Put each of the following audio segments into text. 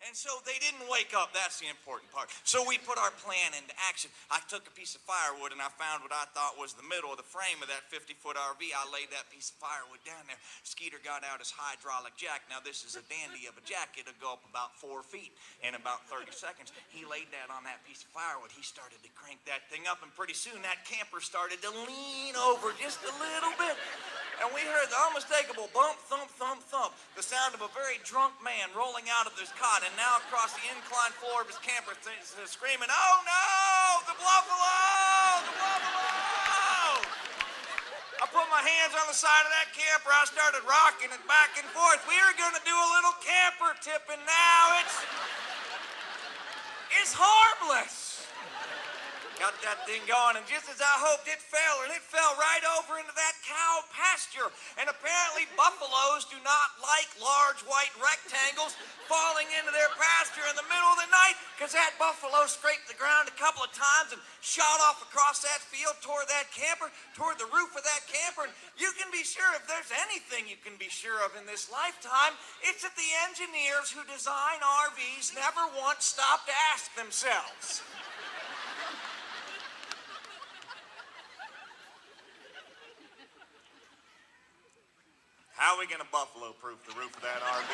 And so they didn't wake up. That's the important part. So we put our plan into action. I took a piece of firewood and I found what I thought was the middle of the frame of that 50-foot RV. I laid that piece of firewood down there. Skeeter got out his hydraulic jack. Now this is a dandy of a jack. It'll go up about 4 feet in about 30 seconds. He laid that on that piece of firewood. He started to crank that thing up, and pretty soon that camper started to lean over just a little bit. And we heard the unmistakable bump, thump, thump, thump. The sound of a very drunk man rolling out of his cot, and now across the inclined floor of his camper screaming, "Oh no, the buffalo, the buffalo!" I put my hands on the side of that camper. I started rocking it back and forth. We were gonna do a little camper tip, and now it's harmless. Got that thing going, and just as I hoped, it fell, and it fell right over into that cow pasture. And apparently buffaloes do not like large white rectangles falling into their pasture in the middle of the night, because that buffalo scraped the ground a couple of times and shot off across that field toward that camper, toward the roof of that camper. And you can be sure, if there's anything you can be sure of in this lifetime, it's that the engineers who design RVs never once stop to ask themselves, how are we going to buffalo-proof the roof of that RV?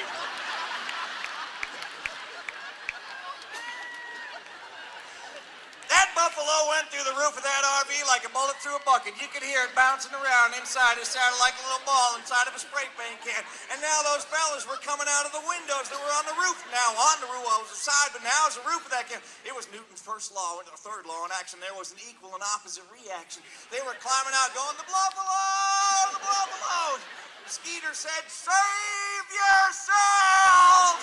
That buffalo went through the roof of that RV like a bullet through a bucket. You could hear it bouncing around inside. It sounded like a little ball inside of a spray paint can. And now those fellas were coming out of the windows that were on the roof. Now on the roof was the side, but now it's the roof of that can. It was Newton's first law, or third law in action. There was an equal and opposite reaction. They were climbing out going, "The buffalo, the buffalo!" Skeeter said, "Save yourself!"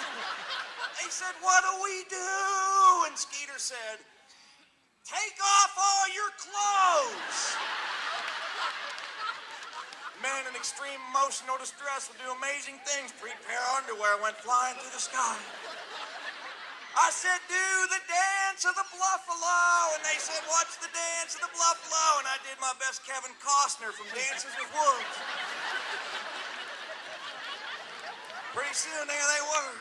They said, "What do we do?" And Skeeter said, "Take off all your clothes." Men in extreme emotional distress will do amazing things. 3 pair of underwear went flying through the sky. I said, "Do the dance of the buffalo." And they said, "What's the dance of the buffalo?" And I did my best Kevin Costner from Dances with Wolves. Pretty soon, there they were.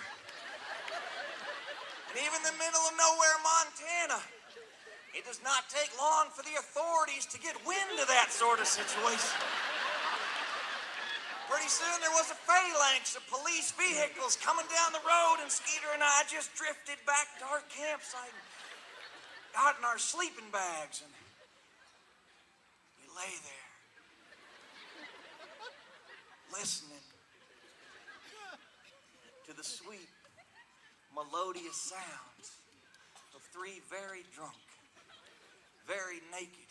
And even in the middle of nowhere, Montana, it does not take long for the authorities to get wind of that sort of situation. Pretty soon, there was a phalanx of police vehicles coming down the road, and Skeeter and I just drifted back to our campsite, got in our sleeping bags, and we lay there, listening to the sweet, melodious sounds of 3 very drunk, very naked,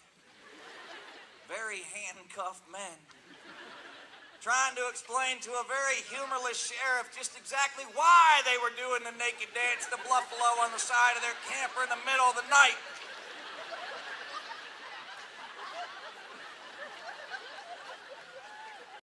very handcuffed men trying to explain to a very humorless sheriff just exactly why they were doing the naked dance, the buffalo on the side of their camper in the middle of the night.